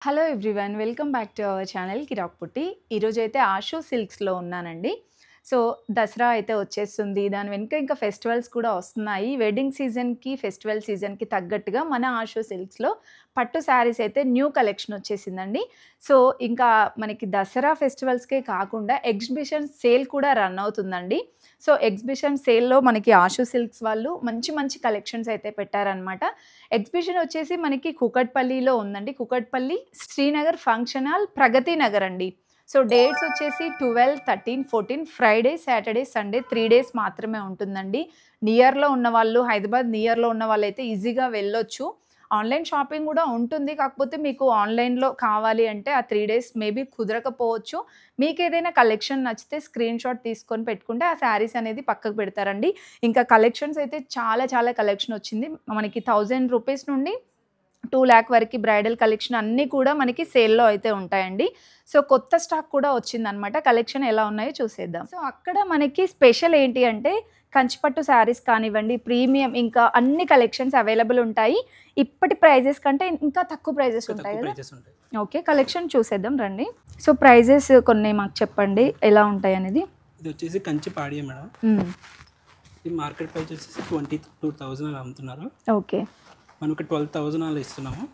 Hello everyone welcome back to our channel Kirak Putti. ఈరోజైతే ఆషు సిల్క్స్లో ఉన్నానండి. So Dasara అయితే వచ్చేస్తుంది, దాని వెనుక ఇంకా ఫెస్టివల్స్ కూడా వస్తున్నాయి. వెడ్డింగ్ సీజన్కి ఫెస్టివల్ సీజన్కి తగ్గట్టుగా మన ఆషు సిల్క్స్లో పట్టు శారీస్ అయితే న్యూ కలెక్షన్ వచ్చేసిందండి. సో ఇంకా మనకి దసరా ఫెస్టివల్స్కే కాకుండా ఎగ్జిబిషన్ సేల్ కూడా రన్ అవుతుందండి. సో ఎగ్జిబిషన్ సేల్లో మనకి ఆషు సిల్క్స్ వాళ్ళు మంచి మంచి కలెక్షన్స్ అయితే పెట్టారనమాట. ఎగ్జిబిషన్ వచ్చేసి మనకి కూకట్పల్లిలో ఉందండి. కూకట్పల్లి, శ్రీనగర్ ఫంక్షన్ హాల్, ప్రగతి నగర్ అండి. సో డేట్స్ వచ్చేసి 12, 13, 14 ఫ్రైడే, సాటర్డే, సండే 3 డేస్ మాత్రమే ఉంటుందండి. నియర్లో ఉన్నవాళ్ళు, హైదరాబాద్ నియర్లో ఉన్న వాళ్ళైతే ఈజీగా వెళ్ళొచ్చు. ఆన్లైన్ షాపింగ్ కూడా ఉంటుంది. కాకపోతే మీకు ఆన్లైన్లో కావాలి అంటే ఆ 3 డేస్ మేబీ కుదరకపోవచ్చు. మీకు ఏదైనా కలెక్షన్ నచ్చితే స్క్రీన్ షాట్ తీసుకొని పెట్టుకుంటే ఆ శారీస్ అనేది పక్కకు పెడతారండి. ఇంకా కలెక్షన్స్ అయితే చాలా చాలా కలెక్షన్ వచ్చింది. మనకి 1000 రూపీస్ నుండి 2 లాక్ వరకు బ్రైడల్ కలెక్షన్ అన్నీ కూడా మనకి సేల్‌లో అయితే ఉంటాయండి. సో కొత్త స్టాక్ కూడా వచ్చిందనమాట. కలెక్షన్ ఎలా ఉన్నాయో చూసేద్దాం. సో అక్కడ మనకి స్పెషల్ ఏంటి అంటే కంచిపట్టు శారీస్ కానివ్వండి, ప్రీమియం ఇంకా అన్ని కలెక్షన్స్ అవైలబుల్ ఉంటాయి. ఇప్పటి ప్రైజెస్ కంటే ఇంకా తక్కువ ప్రైజెస్ ఉంటాయి కదా. ఓకే, కలెక్షన్ చూసేద్దాం రండి. సో ప్రైజెస్ కొన్ని మాకు చెప్పండి ఎలా ఉంటాయి అనేది. ఇది వచ్చేసి కంచి పాడియే మేడం. ఇది మార్కెట్ ప్రైస్ వచ్చేసి 22,000 అలా అమ్ముతున్నారు. ఓకే, మనకి 12,000 అలా ఇస్తున్నాము.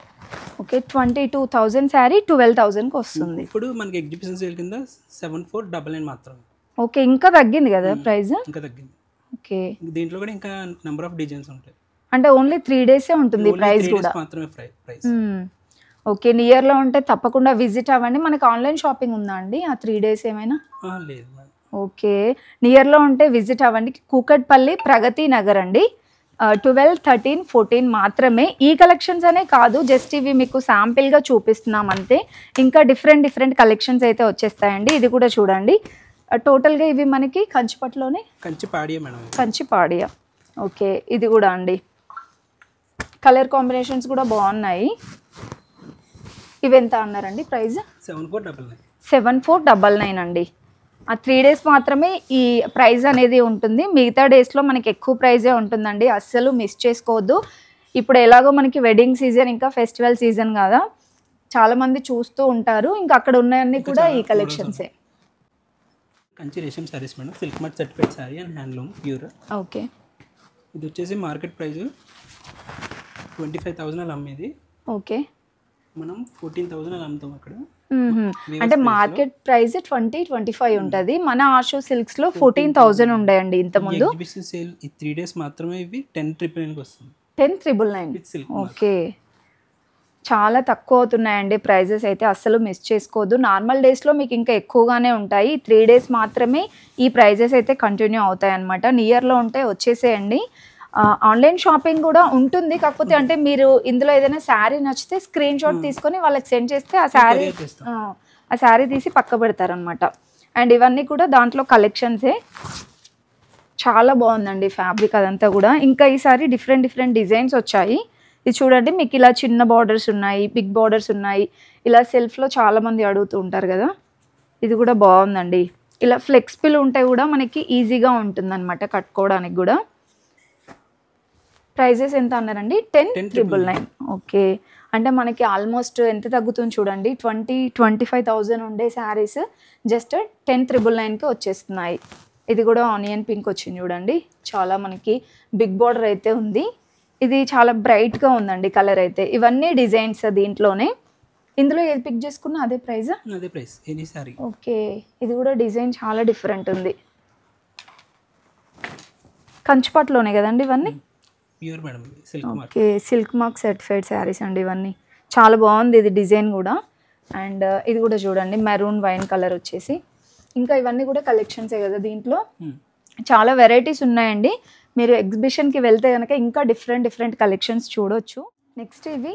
ఓకే, 22,000 శారీ 12,000కి వస్తుంది. ఇప్పుడు మనకి ఎగ్జిబిషన్ సేల్ కింద 7499 మాత్రమే. ఓకే, ఇంకా తగ్గింది కదా ప్రైస్. ఇంకా తగ్గింది. ఓకే, దీంట్లో కూడా ఇంకా నెంబర్ ఆఫ్ డిజైన్స్ ఉంటాయి. అంటే ఓన్లీ 3 డేసే ఉంటుంది ప్రైస్ కూడా. మాత్రమే ప్రైస్. ఓకే, నియర్లో ఉంటే తప్పకుండా విజిట్ అవ్వండి. మనకి ఆన్లైన్ షాపింగ్ ఉందా అండి ఆ 3 డేస్ ఏమైనా? లేదు మేడం. ఓకే, నియర్లో ఉంటే విజిట్ అవ్వండి. కూకట్పల్లి, ప్రగతి నగర్ అండి. 12, 13, 14 మాత్రమే. ఈ కలెక్షన్స్ అనే కాదు, జస్ట్ ఇవి మీకు శాంపిల్గా చూపిస్తున్నాం అంతే. ఇంకా డిఫరెంట్ కలెక్షన్స్ అయితే వచ్చేస్తాయండి. ఇది కూడా చూడండి. టోటల్గా ఇవి మనకి కంచిపట్టులోనే కంచి పాడియే మేడం. కంచి పాడియా. ఓకే, ఇది కూడా అండి. కలర్ కాంబినేషన్స్ కూడా బాగున్నాయి. ఇవి ఎంత అన్నారండి ప్రైస్? 7499. 7499 అండి. ఆ 3 డేస్ మాత్రమే ఈ ప్రైస్ అనేది ఉంటుంది. మిగతా డేస్లో మనకి ఎక్కువ ప్రైజే ఉంటుందండి. అస్సలు మిస్ చేసుకోవద్దు. ఇప్పుడు ఎలాగో మనకి వెడ్డింగ్ సీజన్ ఇంకా ఫెస్టివల్ సీజన్ కదా, చాలామంది చూస్తూ ఉంటారు. ఇంకా అక్కడ ఉన్నాయన్నీ కూడా ఈ కలెక్షన్సే. కంచి రేషం saris madam, silk mart certified sari and handloom pure. Okay, ఇది వచ్చేసి మార్కెట్ ప్రైస్ 25,000 అలా అమ్మేది. ఓకే, మనం 14,000 అలా అమ్ముతాం అక్కడ. అంటే మార్కెట్ ప్రైస్ 20-25 ఉంటుంది. మన ఆషు సిల్క్స్లో 14,000 ఉండేయండి ఇంతకుముందు. ఎగ్జిబిషన్ సేల్ ఈ 3 డేస్ మాత్రమే ఇవి 10,999కి వస్తుంది. 10,999. ఓకే, చాలా తక్కువ అవుతున్నాయండి ప్రైజెస్ అయితే. అస్సలు మిస్ చేసుకోవద్దు. నార్మల్ డేస్లో మీకు ఇంకా ఎక్కువగానే ఉంటాయి. 3 డేస్ మాత్రమే ఈ ప్రైజెస్ అయితే కంటిన్యూ అవుతాయి అన్నమాట. నియర్లో ఉంటే వచ్చేసేయండి. ఆన్లైన్ షాపింగ్ కూడా ఉంటుంది. కాకపోతే అంటే మీరు ఇందులో ఏదైనా శారీ నచ్చితే స్క్రీన్ షాట్ తీసుకొని వాళ్ళకి సెండ్ చేస్తే ఆ శారీ తీసి పక్క పెడతారనమాట. అండ్ ఇవన్నీ కూడా దాంట్లో కలెక్షన్సే. చాలా బాగుందండి ఫ్యాబ్రిక్ అదంతా కూడా. ఇంకా ఈసారి డిఫరెంట్ డిజైన్స్ వచ్చాయి. ఇది చూడండి, మీకు ఇలా చిన్న బార్డర్స్ ఉన్నాయి, బిగ్ బార్డర్స్ ఉన్నాయి. ఇలా సెల్ఫ్లో చాలామంది అడుగుతూ ఉంటారు కదా. ఇది కూడా బాగుందండి. ఇలా ఫ్లెక్సిబుల్ ఉంటే కూడా మనకి ఈజీగా ఉంటుందన్నమాట కట్టుకోవడానికి కూడా. ప్రైజెస్ ఎంత అన్నారండి? 10,999. ఓకే, అంటే మనకి ఆల్మోస్ట్ ఎంత తగ్గుతుంది చూడండి. 20-25,000 ఉండే శారీస్ జస్ట్ 10,999కి వచ్చేస్తున్నాయి. ఇది కూడా ఆనియన్ పింక్ వచ్చింది చూడండి. చాలా మనకి బిగ్ బార్డర్ అయితే ఉంది. ఇది చాలా బ్రైట్గా ఉందండి కలర్ అయితే. ఇవన్నీ డిజైన్స్ దీంట్లోనే. ఇందులో ఏది పిక్ చేసుకున్నా అదే ప్రైస్. అదే ప్రైస్ ఎనీ సారీ. ఓకే, ఇది కూడా డిజైన్ చాలా డిఫరెంట్ ఉంది. కంచిపట్టులోనే కదండి ఇవన్నీ. Pure madam, silk mark. Okay, silk mark certified saris అండి ఇవన్నీ. చాలా బాగుంది ఇది డిజైన్ కూడా. అండ్ ఇది కూడా చూడండి, మెరూన్ వైన్ కలర్ వచ్చేసి. ఇంకా ఇవన్నీ కూడా కలెక్షన్సే కదా దీంట్లో. చాలా వెరైటీస్ ఉన్నాయండి. మీరు ఎగ్జిబిషన్కి వెళ్తే కనుక ఇంకా డిఫరెంట్ కలెక్షన్స్ చూడొచ్చు. నెక్స్ట్ ఇవి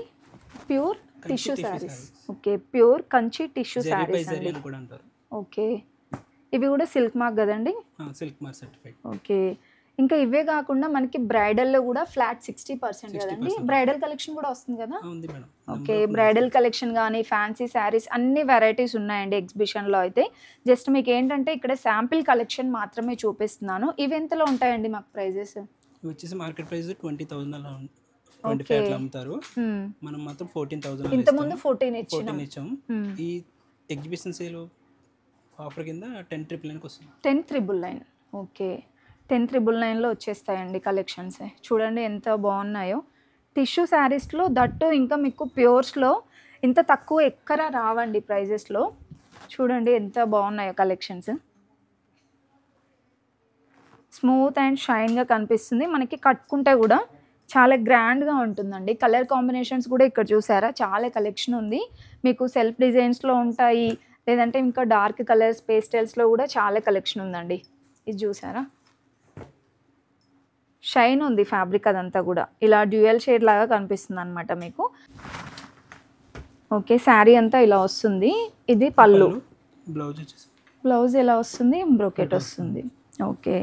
pure tissue saris. Okay, pure Kanchi tissue saris అండి. ఓకే, ఇవి కూడా సిల్క్ మార్క్ కదండి. Silk mark certified. ఓకే, ఇంకా ఇవే కాకుండా మనకి బ్రైడల్లో కూడా ఫ్లాట్ 60% కదండి. బ్రైడల్ కలెక్షన్ కూడా వస్తుంది కదా. ఓకే, బ్రైడల్ కలెక్షన్ కానీ ఫ్యాన్సీ శారీస్ అన్ని వెరైటీస్ ఉన్నాయండి ఎగ్జిబిషన్లో అయితే. జస్ట్ మీకు ఏంటంటే ఇక్కడ శాంపిల్ కలెక్షన్ మాత్రమే చూపిస్తున్నాను. ఇవి ఎంతలో ఉంటాయండి మాకు ప్రైజెస్? వచ్చేసి మార్కెట్ ప్రైస్ 20,000 అలా 25 అట్లా అమ్ముతారు. మనం మాత్రం 14,000 ఇంతకుముందు 14 ఇచ్చినాం. 14 ఇచ్చాం. ఈ ఎగ్జిబిషన్ సేల్ ఆఫర్ కింద 10,999కి వస్తుంది. 10,999. ఓకే, 10,999లో వచ్చేస్తాయండి కలెక్షన్స్. చూడండి ఎంత బాగున్నాయో. టిష్యూ శారీస్లో దట్టు ఇంకా మీకు ప్యూర్స్లో ఇంత తక్కువ ఎక్కడ రావండి ప్రైజెస్లో. చూడండి ఎంత బాగున్నాయో కలెక్షన్స్. స్మూత్ అండ్ షైన్గా కనిపిస్తుంది. మనకి కట్టుకుంటే కూడా చాలా గ్రాండ్గా ఉంటుందండి. కలర్ కాంబినేషన్స్ కూడా ఇక్కడ చూసారా చాలా కలెక్షన్ ఉంది. మీకు సెల్ఫ్ డిజైన్స్లో ఉంటాయి, లేదంటే ఇంకా డార్క్ కలర్స్ పేస్టల్స్లో కూడా చాలా కలెక్షన్ ఉందండి. ఇది చూసారా షైన్ ఉంది ఫ్యాబ్రిక్ అదంతా కూడా ఇలా డ్యూయల్ షేడ్ లాగా కనిపిస్తుంది అనమాట మీకు. ఓకే, శారీ అంతా ఇలా వస్తుంది. ఇది పళ్ళు. బ్లౌజ్ ఎలా వస్తుంది? బ్రోకెట్ వస్తుంది. ఓకే,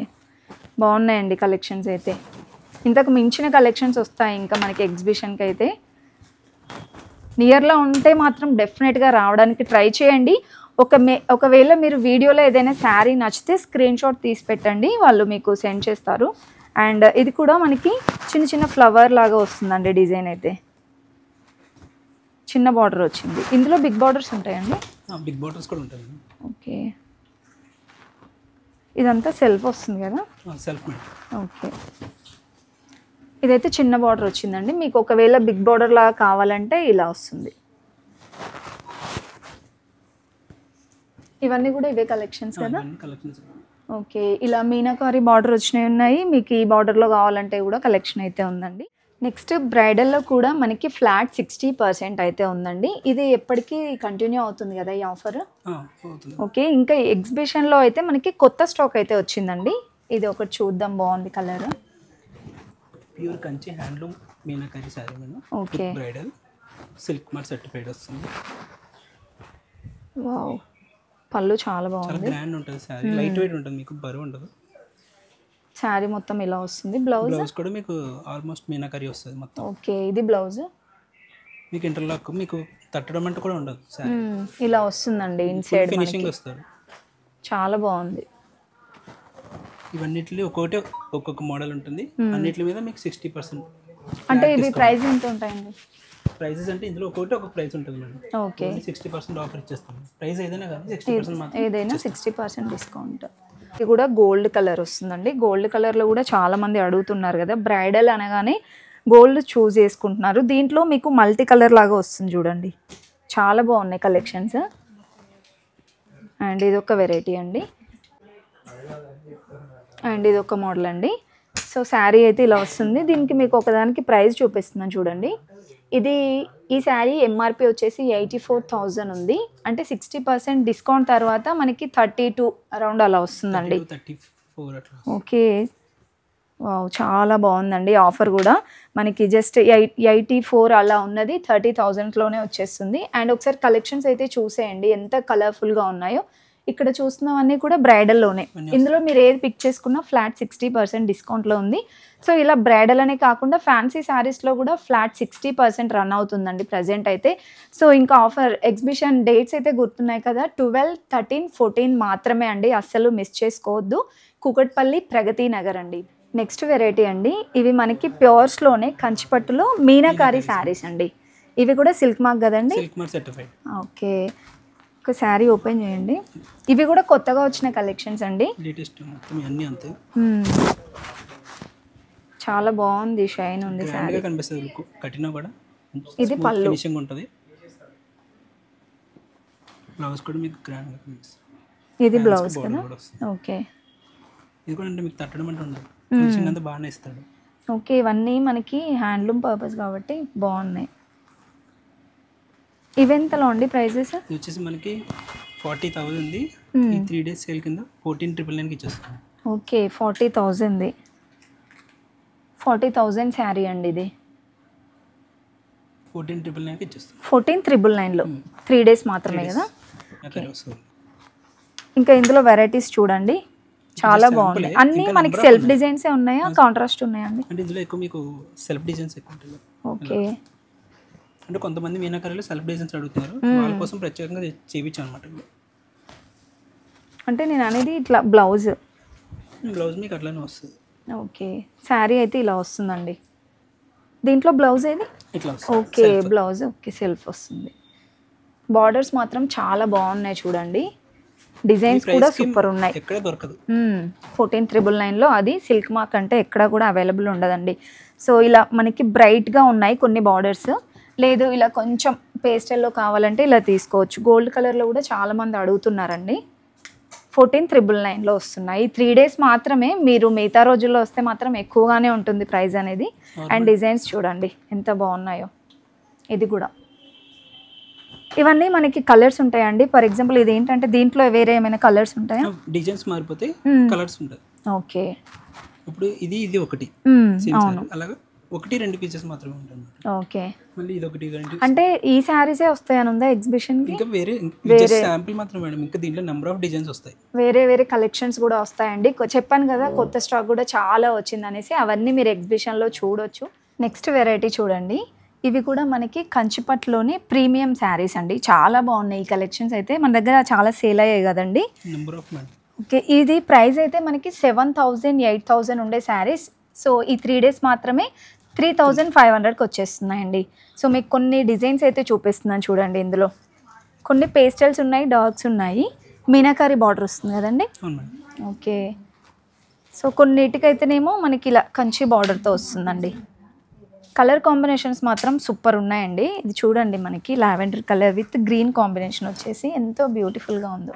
బాగున్నాయండి కలెక్షన్స్ అయితే. ఇంతకు మించిన కలెక్షన్స్ వస్తాయి ఇంకా మనకి ఎగ్జిబిషన్కి అయితే. నియర్లో ఉంటే మాత్రం డెఫినెట్గా రావడానికి ట్రై చేయండి. ఒకవేళ మీరు వీడియోలో ఏదైనా శారీ నచ్చితే స్క్రీన్ షాట్ తీసి పెట్టండి, వాళ్ళు మీకు సెండ్ చేస్తారు. అండ్ ఇది కూడా మనకి చిన్న చిన్న ఫ్లవర్ లాగా వస్తుందండి డిజైన్ అయితే. చిన్న బార్డర్ వచ్చింది. ఇందులో బిగ్ బార్డర్స్ ఉంటాయండి? బిగ్ బార్డర్స్ కూడా ఉంటాయి. ఓకే, ఇదంతా సెల్ఫ్ వస్తుంది కదా? సెల్ఫ్. ఓకే, ఇదైతే చిన్న బార్డర్ వచ్చిందండి. మీకు ఒకవేళ బిగ్ బార్డర్ లాగా కావాలంటే ఇలా వస్తుంది. ఇవన్నీ కూడా ఇవే కలెక్షన్స్ కదా? ఓకే, ఇలా మీనాకారి బార్డర్ వచ్చినవి ఉన్నాయి. మీకు ఈ బార్డర్లో కావాలంటే కూడా కలెక్షన్ అయితే ఉందండి. నెక్స్ట్ బ్రైడల్లో కూడా మనకి ఫ్లాట్ 60% అయితే ఉందండి. ఇది ఎప్పటికీ కంటిన్యూ అవుతుంది కదా ఈ ఆఫర్? ఓకే, ఇంకా ఎగ్జిబిషన్లో అయితే మనకి కొత్త స్టాక్ అయితే వచ్చిందండి. ఇది ఒకటి చూద్దాం, బాగుంది colour. Pure Kanchi handloom meenakari sorry madam. Okay, bridal silk mark certified వస్తుంది. వావ్, పళ్ళు చాలా బాగుంది. చాలా గ్రాండ్ ఉంటుంది సారీ. లైట్ వెయిట్ ఉంటుంది, మీకు బరువు ఉండదు. శారీ మొత్తం ఇలా వస్తుంది. బ్లౌజ్ కూడా మీకు ఆల్మోస్ట్ మీనాకారి వస్తుంది మొత్తం. ఓకే, ఇది బ్లౌజ్. మీకు ఇంటర్లాక్ మీకు తట్టడం అంటే కూడా ఉండదు. ఇలా వస్తుందండి ఇన్సైడ్ ఫినిషింగ్ వస్తుంది. చాలా బాగుంది. ఇవన్నిటిలో ఒక్కొక్క మోడల్ ఉంటుంది. అన్నిటి మీద మీకు 60%. అంటే ఇది ప్రైస్ ఎంత ఉంటాయండి? ప్రైజెస్ అంటే ఇందులో ఒక్కొక్క ప్రైస్ ఉంటుంది మేడం. ఓకే, 60% ఆఫర్ ఇచ్చేస్తాం. ప్రైస్ ఏదైనా కానీ 60% మాత్రం. ఏదైనా 60% డిస్కౌంట్. ఇది కూడా గోల్డ్ కలర్ వస్తుందండి. గోల్డ్ కలర్లో కూడా చాలా మంది అడుగుతున్నారు కదా, బ్రైడల్ అనగానే గోల్డ్ చూస్ చేసుకుంటున్నారు. దీంట్లో మీకు మల్టీ కలర్ లాగా వస్తుంది చూడండి, చాలా బాగున్నాయి కలెక్షన్స్. అండ్ ఇది ఒక వెరైటీ అండి. అండ్ ఇది ఒక మోడల్ అండి. సో శారీ అయితే ఇలా వస్తుంది. దీనికి మీకు ఒకదానికి ప్రైస్ చూపిస్తున్నాను చూడండి. ఈ శారీ ఎంఆర్పి వచ్చేసి 84,000 ఉంది. అంటే 60% డిస్కౌంట్ తర్వాత మనకి 32 అరౌండ్ అలా వస్తుందండి. ఓకే, వావ్, చాలా బాగుందండి ఆఫర్ కూడా. మనకి జస్ట్ 84 అలా ఉన్నది 30,000లోనే వచ్చేస్తుంది. అండ్ ఒకసారి కలెక్షన్స్ అయితే చూసేయండి ఎంత కలర్ఫుల్గా ఉన్నాయో. ఇక్కడ చూస్తున్నవన్నీ కూడా బ్రైడల్లోనే. ఇందులో మీరు ఏది పిక్ చేసుకున్నా ఫ్లాట్ 60% డిస్కౌంట్లో ఉంది. సో ఇలా బ్రైడల్ అనే కాకుండా ఫ్యాన్సీ శారీస్లో కూడా ఫ్లాట్ 60% రన్ అవుతుందండి ప్రజెంట్ అయితే. సో ఇంకా ఆఫర్ ఎగ్జిబిషన్ డేట్స్ అయితే గుర్తున్నాయి కదా, 12, 13, 14 మాత్రమే అండి. అస్సలు మిస్ చేసుకోవద్దు. కూకట్పల్లి ప్రగతి నగర్ అండి. నెక్స్ట్ వెరైటీ అండి. ఇవి మనకి ప్యూర్స్లోనే కంచిపట్టులో మీనాకారి శారీస్ అండి. ఇవి కూడా సిల్క్ మార్క్ కదండి? ఓకే, ఒక శారీ ఓపెన్ చేయండి. ఇవి కూడా కొత్తగా వచ్చిన కలెక్షన్స్ అండి. చాలా బాగుంది, షైన్ ఉంది శారీ. ఇది పళ్ళు. ఫినిషింగ్ ఉంటుంది. బ్లౌజ్ కూడా మీకు గ్రాండ్ గా కనిపిస్తుంది. ఇది బ్లౌజ్ కదా? ఓకే, ఇది కూడా అంటే మీకు తట్టడం అంటే ఉండదు. ఫినిషింగ్ అంతా బాగానే ఇస్తాడు. ఓకే, ఇవన్నీ మనకి హ్యాండ్లూమ్ పర్పస్ కాబట్టి బాగున్నాయి. ఇవెంతలో అండి ప్రైజెస్? ఇది వచ్చేసి మనకి 40,000 ఉంది. ఈ 3 days సేల్ కింద 14,999కి ఇచ్చేస్తాం. ఓకే, 40,000 40,000 శారీ అండి. ఇది 14,999కి ఇచ్చేస్తాం. 14,999లో 3 days మాత్రమే కదా? ఇంకా ఇందులో వెరైటీస్ చూడండి, చాలా బాగున్నాయి. అన్నీ మనకి సెల్ఫ్ డిజైన్సే ఉన్నాయా, కాంట్రాస్ట్ ఉన్నాయండి? అంటే ఇందులో ఎక్కువ మీకు సెల్ఫ్ డిజైన్స్ ఎక్కువ ఉంటాయి. ఓకే, అంటే కొంతమంది మీనాకారిలో సెల్ఫ్ డిజైన్స్ అడుగుతున్నారు, వాళ్ళ కోసం ప్రత్యేకంగా చేయించాం అనమాట. అంటే నేను అనేది ఇట్లా బ్లౌజ్ మీకు అట్లానే వస్తుంది. ఓకే, శారీ అయితే ఇలా వస్తుందండి. దీంట్లో బ్లౌజ్ ఏది? ఇట్లా ఓకే, బ్లౌజ్ ఓకే, సెల్ఫ్ వస్తుంది. బార్డర్స్ మాత్రం చాలా బాగున్నాయి చూడండి, డిజైన్స్ కూడా సూపర్ ఉన్నాయి. ఎక్కడ దొరకదు. 14,999లో అది సిల్క్ మార్క్ అంటే ఎక్కడ కూడా అవైలబుల్ ఉండదండి. సో ఇలా మనకి బ్రైట్గా ఉన్నాయి కొన్ని బార్డర్స్, లేదు ఇలా కొంచెం పేస్టల్లో కావాలంటే ఇలా తీసుకోవచ్చు. గోల్డ్ కలర్లో కూడా చాలామంది అడుగుతున్నారండి. 14,999లో వస్తున్నాయి. 3 days మాత్రమే, మీరు మిగతా రోజుల్లో వస్తే మాత్రం ఎక్కువగానే ఉంటుంది ప్రైస్ అనేది. అండ్ డిజైన్స్ చూడండి ఎంత బాగున్నాయో. ఇది కూడా ఇవన్నీ మనకి కలర్స్ ఉంటాయండి. ఫర్ ఎగ్జాంపుల్ ఇది ఏంటంటే దీంట్లో వేరే ఏమైనా కలర్స్ ఉంటాయా? డిజైన్స్ మారిపోతే కలర్స్ ఉంటాయి. ఓకే, ఇప్పుడు ఇది ఒకటి అలాగా 1-2 పీసెస్ మాత్రమే ఉంటుంది. ఓకే, మళ్ళీ ఇది ఒకటి అంటే ఈ శారీసే వస్తాయని ఉందా ఎగ్జిబిషన్? ఇంకా వేరే శాంపిల్ మాత్రం మేడం, ఇంకా దీంట్లో నెంబర్ ఆఫ్ డిజైన్స్ వస్తాయి, వేరే కలెక్షన్స్ కూడా వస్తాయండి. చెప్పాను కదా కొత్త స్టాక్ కూడా చాలా వచ్చింది అనేసి, అవన్నీ మీరు ఎగ్జిబిషన్లో చూడొచ్చు. నెక్స్ట్ వెరైటీ చూడండి, ఇవి కూడా మనకి కంచిపట్లోని ప్రీమియం శారీస్ అండి. చాలా బాగున్నాయి ఈ కలెక్షన్స్ అయితే, మన దగ్గర చాలా సేల్ అయ్యాయి కదండి. ఓకే, ఇది ప్రైస్ అయితే మనకి 7,000 8,000 ఉండే శారీస్. సో ఈ 3 days మాత్రమే 3,500కి వచ్చేస్తున్నాయండి. సో మీకు కొన్ని డిజైన్స్ అయితే చూపిస్తున్నాను చూడండి. ఇందులో కొన్ని పేస్టల్స్ ఉన్నాయి, డార్క్స్ ఉన్నాయి, మీనాకారి బార్డర్ వస్తుంది కదండి. ఓకే, సో కొన్నిటికైతేనేమో మనకి ఇలా కంచి బార్డర్తో వస్తుందండి. కలర్ కాంబినేషన్స్ మాత్రం సూపర్ ఉన్నాయండి. ఇది చూడండి, మనకి lavender colour with green combination వచ్చేసి ఎంతో బ్యూటిఫుల్గా ఉందో.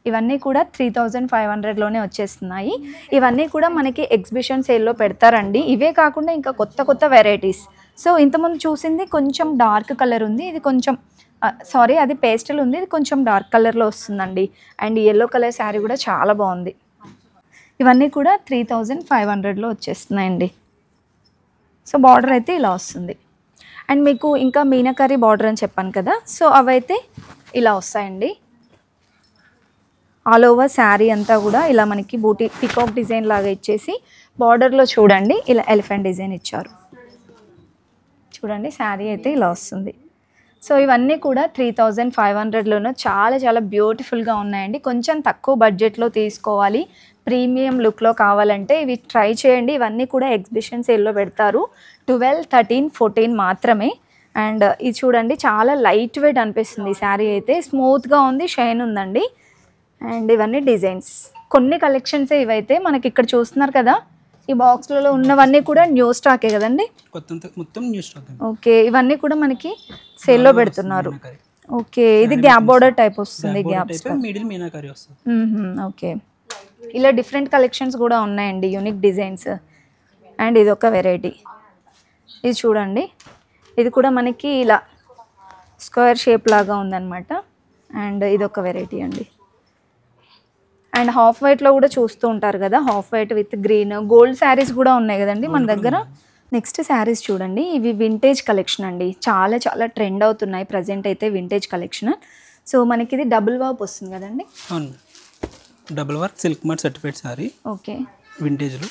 ఇవన్నీ కూడా 3,500లోనే వచ్చేస్తున్నాయి. ఇవన్నీ కూడా మనకి ఎగ్జిబిషన్ సేల్లో పెడతారండి. ఇవే కాకుండా ఇంకా కొత్త వెరైటీస్. సో ఇంతకుముందు చూసింది కొంచెం డార్క్ కలర్ ఉంది, ఇది కొంచెం అది పేస్టల్ ఉంది, ఇది కొంచెం డార్క్ కలర్లో వస్తుందండి. అండ్ ఎల్లో కలర్ శారీ కూడా చాలా బాగుంది. ఇవన్నీ కూడా 3,500లో వచ్చేస్తున్నాయండి. సో బార్డర్ అయితే ఇలా వస్తుంది. అండ్ మీకు ఇంకా మీనాకారి బార్డర్ అని చెప్పాను కదా, సో అవైతే ఇలా వస్తాయండి. ఆల్ ఓవర్ శారీ అంతా కూడా ఇలా మనకి బూటీ పికాక్ డిజైన్ లాగా ఇచ్చేసి, బార్డర్లో చూడండి ఇలా ఎలిఫెంట్ డిజైన్ ఇచ్చారు చూడండి. శారీ అయితే ఇలా వస్తుంది. సో ఇవన్నీ కూడా 3,500లోనూ చాలా బ్యూటిఫుల్గా ఉన్నాయండి. కొంచెం తక్కువ బడ్జెట్లో తీసుకోవాలి, ప్రీమియం లుక్లో కావాలంటే ఇవి ట్రై చేయండి. ఇవన్నీ కూడా ఎగ్జిబిషన్ సేల్లో పెడతారు. 12, 13, 14 మాత్రమే. అండ్ ఇది చూడండి, చాలా లైట్ వెయిట్ అనిపిస్తుంది శారీ అయితే, స్మూత్గా ఉంది, షైన్ ఉందండి. అండ్ ఇవన్నీ డిజైన్స్, కొన్ని కలెక్షన్సే ఇవైతే. మనకి ఇక్కడ చూస్తున్నారు కదా, ఈ బాక్స్లలో ఉన్నవన్నీ కూడా న్యూ స్టాకే కదండి. ఓకే, ఇవన్నీ కూడా మనకి సేల్లో పెడుతున్నారు. ఓకే, ఇది గ్యాప్ బోర్డర్ టైప్ వస్తుంది, ఓకే. ఇలా డిఫరెంట్ కలెక్షన్స్ కూడా ఉన్నాయండి, యూనిక్ డిజైన్స్. అండ్ ఇది ఒక వెరైటీ, ఇది చూడండి, ఇది కూడా మనకి ఇలా స్క్వేర్ షేప్ లాగా ఉందన్నమాట. అండ్ ఇది ఒక వెరైటీ అండి. అండ్ హాఫ్ వైట్లో కూడా చూస్తూ ఉంటారు కదా, half white with green gold saris కూడా ఉన్నాయి కదండి మన దగ్గర. నెక్స్ట్ శారీస్ చూడండి, ఇవి వింటేజ్ కలెక్షన్ అండి. చాలా ట్రెండ్ అవుతున్నాయి ప్రజెంట్ అయితే వింటేజ్ కలెక్షన్. సో మనకి ఇది డబుల్ వర్క్ వస్తుంది కదండి. Double work silk mark certified sari. Okay, వింటేజ్లో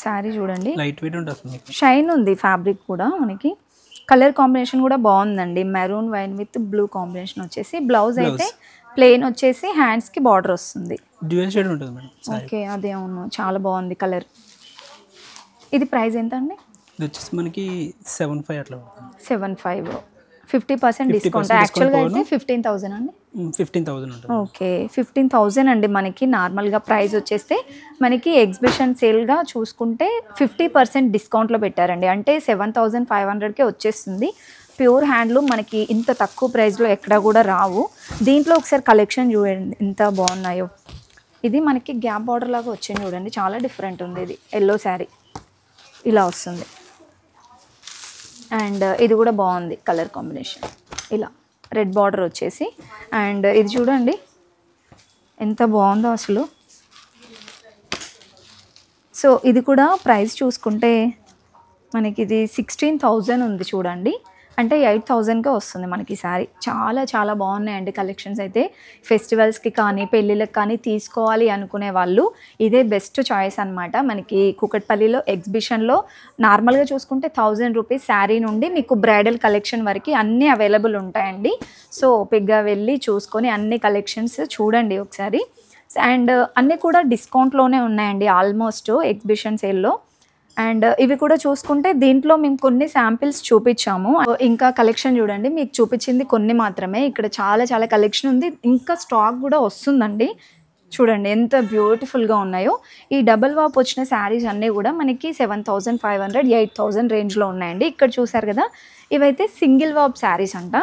శారీ చూడండి, లైట్ వెయిట్ ఉంటుంది, షైన్ ఉంది ఫ్యాబ్రిక్ కూడా. మనకి కలర్ కాంబినేషన్ కూడా బాగుందండి, maroon wine with blue combination వచ్చేసి. బ్లౌజ్ అయితే ప్లెయిన్ వచ్చేసి, హ్యాండ్స్కి బార్డర్ వస్తుంది, డ్యూయల్ షేడ్ ఉంటుంది మేడం. ఓకే, అదే అవును, చాలా బాగుంది కలర్. ఇది ప్రైస్ ఎంత అండి? ఇది వచ్చేసి మనకి 7,500 అట్లా. 7,500, 50% డిస్కౌంట్. యాక్చువల్గా అయితే 15,000 అండి. 15,000 ఉంటుంది. ఓకే, 15,000 అండి. మనకి నార్మల్గా ప్రైస్ వచ్చేస్తే మనకి ఎగ్జిబిషన్ సేల్గా చూసుకుంటే 50% డిస్కౌంట్లో పెట్టారండి. అంటే 7,500కే వచ్చేస్తుంది. ప్యూర్ హ్యాండ్లూమ్, మనకి ఇంత తక్కువ ప్రైస్లో ఎక్కడ కూడా రావు. దీంట్లో ఒకసారి కలెక్షన్ చూడండి ఎంత బాగున్నాయో. ఇది మనకి గ్యాప్ బార్డర్ లాగా వచ్చింది చూడండి, చాలా డిఫరెంట్ ఉంది. ఇది ఎల్లో శారీ ఇలా వస్తుంది. అండ్ ఇది కూడా బాగుంది కలర్ కాంబినేషన్, ఇలా రెడ్ బార్డర్ వచ్చేసి. అండ్ ఇది చూడండి ఎంత బాగుందో అసలు. సో ఇది కూడా ప్రైస్ చూసుకుంటే మనకి ఇది 16,000 ఉంది చూడండి. అంటే 8,000కే వస్తుంది మనకి శారీ. చాలా బాగున్నాయండి కలెక్షన్స్ అయితే. ఫెస్టివల్స్కి కానీ పెళ్ళిళ్ళకి కానీ తీసుకోవాలి అనుకునే వాళ్ళు ఇదే బెస్ట్ చాయిస్ అనమాట. మనకి కూకట్పల్లిలో ఎగ్జిబిషన్లో నార్మల్గా చూసుకుంటే 1,000 రూపీస్ శారీ నుండి మీకు బ్రైడల్ కలెక్షన్ వరకు అన్నీ అవైలబుల్ ఉంటాయండి. సో ఓపిక్గా వెళ్ళి చూసుకొని అన్ని కలెక్షన్స్ చూడండి ఒకసారి. అండ్ అన్నీ కూడా డిస్కౌంట్లోనే ఉన్నాయండి ఆల్మోస్ట్ ఎగ్జిబిషన్ సేల్లో. అండ్ ఇవి కూడా చూసుకుంటే దీంట్లో మేము కొన్ని శాంపిల్స్ చూపించాము. ఇంకా కలెక్షన్ చూడండి, మీకు చూపించింది కొన్ని మాత్రమే. ఇక్కడ చాలా చాలా కలెక్షన్ ఉంది, ఇంకా స్టాక్ కూడా వస్తుందండి. చూడండి ఎంత బ్యూటిఫుల్గా ఉన్నాయో. ఈ డబుల్ వాప్ వచ్చిన శారీస్ అన్నీ కూడా మనకి 7,500 8,000 రేంజ్లో ఉన్నాయండి. ఇక్కడ చూసారు కదా, ఇవైతే సింగిల్ వాప్ శారీస్ అంట.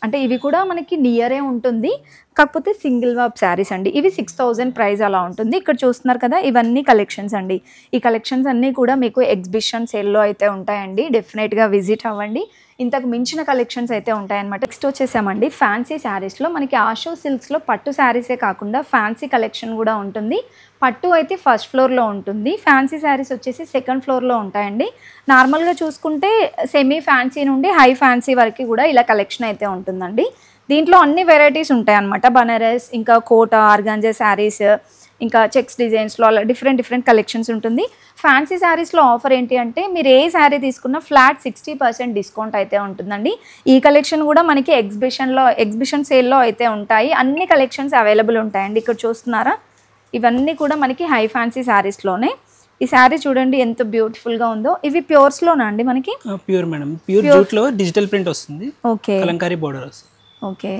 అంటే ఇవి కూడా మనకి నియరే ఉంటుంది, కాకపోతే సింగిల్ వాప్ శారీస్ అండి. ఇవి 6,000 ప్రైస్ అలా ఉంటుంది. ఇక్కడ చూస్తున్నారు కదా, ఇవన్నీ కలెక్షన్స్ అండి. ఈ కలెక్షన్స్ అన్నీ కూడా మీకు ఎగ్జిబిషన్ సేల్లో అయితే ఉంటాయండి. డెఫినెట్గా విజిట్ అవ్వండి. ఇంతకు మించిన కలెక్షన్స్ అయితే ఉంటాయన్నమాట. నెక్స్ట్ వచ్చేసామండి ఫ్యాన్సీ శారీస్లో. మనకి ఆషో సిల్క్స్లో పట్టు శారీసే కాకుండా ఫ్యాన్సీ కలెక్షన్ కూడా ఉంటుంది. పట్టు అయితే ఫస్ట్ ఫ్లోర్లో ఉంటుంది, ఫ్యాన్సీ శారీస్ వచ్చేసి సెకండ్ ఫ్లోర్లో ఉంటాయండి. నార్మల్గా చూసుకుంటే సెమీ ఫ్యాన్సీ నుండి హై ఫ్యాన్సీ వరకు కూడా ఇలా కలెక్షన్ అయితే ఉంటుందండి. దీంట్లో అన్ని వెరైటీస్ ఉంటాయి అన్నమాట. బనారస్, ఇంకా కోట, ఆర్గాంజా శారీస్, ఇంకా చెక్స్ డిజైన్స్లో అలా డిఫరెంట్ కలెక్షన్స్ ఉంటుంది. ఫ్యాన్సీ శారీస్లో ఆఫర్ ఏంటి అంటే మీరు ఏ శారీ తీసుకున్నా ఫ్లాట్ 60% డిస్కౌంట్ అయితే ఉంటుందండి. ఈ కలెక్షన్ కూడా మనకి ఎగ్జిబిషన్ సేల్లో అయితే ఉంటాయి. అన్ని కలెక్షన్స్ అవైలబుల్ ఉంటాయండి. ఇక్కడ చూస్తున్నారా, ఇవన్నీ కూడా మనకి హై ఫ్యాన్సీ శారీస్లోనే. ఈ శారీ చూడండి ఎంత బ్యూటిఫుల్గా ఉందో. ఇవి ప్యూర్స్లోనా అండి మనకి? ప్యూర్ మేడం, ప్యూర్ జూట్లో డిజిటల్ ప్రింట్ వస్తుంది. ఓకే, కలంకారీ బోర్డర్ వస్తుంది. ఓకే,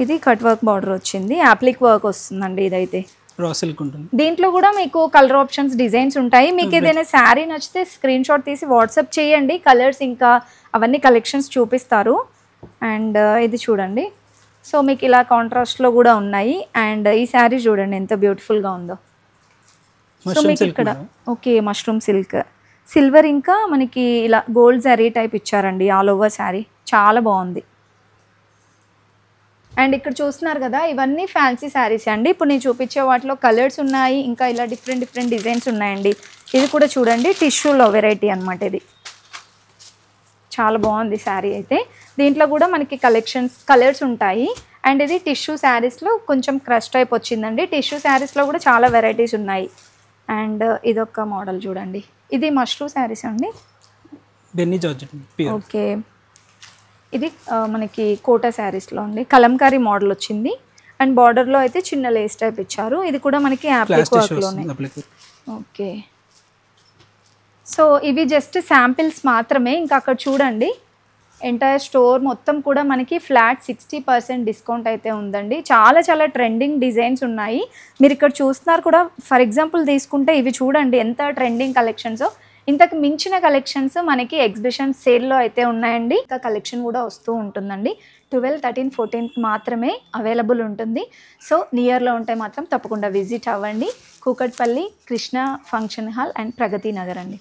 ఇది కట్ వర్క్ బార్డర్ వచ్చింది, యాప్లిక్ వర్క్ వస్తుందండి. ఇదైతే రా సిల్క్ ఉంటుంది. దీంట్లో కూడా మీకు కలర్ ఆప్షన్స్, డిజైన్స్ ఉంటాయి. మీకు ఏదైనా శారీ నచ్చితే స్క్రీన్ షాట్ తీసి వాట్సాప్ చేయండి, కలర్స్ ఇంకా అవన్నీ కలెక్షన్స్ చూపిస్తారు. అండ్ ఇది చూడండి, సో మీకు ఇలా కాంట్రాస్ట్లో కూడా ఉన్నాయి. అండ్ ఈ శారీ చూడండి ఎంత బ్యూటిఫుల్గా ఉందో. సో మీకు ఇక్కడ ఓకే మష్రూమ్ సిల్క్, సిల్వర్ ఇంకా మనకి ఇలా గోల్డ్ జరీ టైప్ ఇచ్చారండి ఆల్ ఓవర్ శారీ, చాలా బాగుంది. అండ్ ఇక్కడ చూస్తున్నారు కదా, ఇవన్నీ ఫ్యాన్సీ శారీస్ అండి. ఇప్పుడు నేను చూపించే వాటిలో కలర్స్ ఉన్నాయి, ఇంకా ఇలా డిఫరెంట్ డిజైన్స్ ఉన్నాయండి. ఇది కూడా చూడండి టిష్యూలో వెరైటీ అనమాట. ఇది చాలా బాగుంది శారీ అయితే. దీంట్లో కూడా మనకి కలర్స్ ఉంటాయి. అండ్ ఇది టిష్యూ శారీస్లో కొంచెం క్రష్ టైప్ వచ్చిందండి. టిష్యూ శారీస్లో కూడా చాలా వెరైటీస్ ఉన్నాయి. అండ్ ఇదొక మోడల్ చూడండి, ఇది మష్రూమ్ శారీస్ అండి. ఓకే, ఇది మనకి కోటా శారీస్లో అండి, కలంకారీ మోడల్ వచ్చింది. అండ్ బార్డర్లో అయితే చిన్న లేస్ టైప్ ఇచ్చారు. ఇది కూడా మనకి యాప్లిక్ వర్క్లోనే. ఓకే, సో ఇవి జస్ట్ శాంపిల్స్ మాత్రమే. ఇంకా అక్కడ చూడండి ఎంటైర్ స్టోర్ మొత్తం కూడా మనకి ఫ్లాట్ 60% డిస్కౌంట్ అయితే ఉందండి. చాలా ట్రెండింగ్ డిజైన్స్ ఉన్నాయి. మీరు ఇక్కడ చూస్తున్నారు కూడా. ఫర్ ఎగ్జాంపుల్ తీసుకుంటే ఇవి చూడండి ఎంత ట్రెండింగ్ కలెక్షన్సో. ఇంతకు మించిన కలెక్షన్స్ మనకి ఎగ్జిబిషన్ సేల్లో అయితే ఉన్నాయండి. ఇంకా కలెక్షన్ కూడా వస్తూ ఉంటుందండి. 12, 13, 14 మాత్రమే అవైలబుల్ ఉంటుంది. సో నియర్లో ఉంటే మాత్రం తప్పకుండా విజిట్ అవ్వండి. Kukatpally, Krishna function hall and Pragathi Nagar అండి.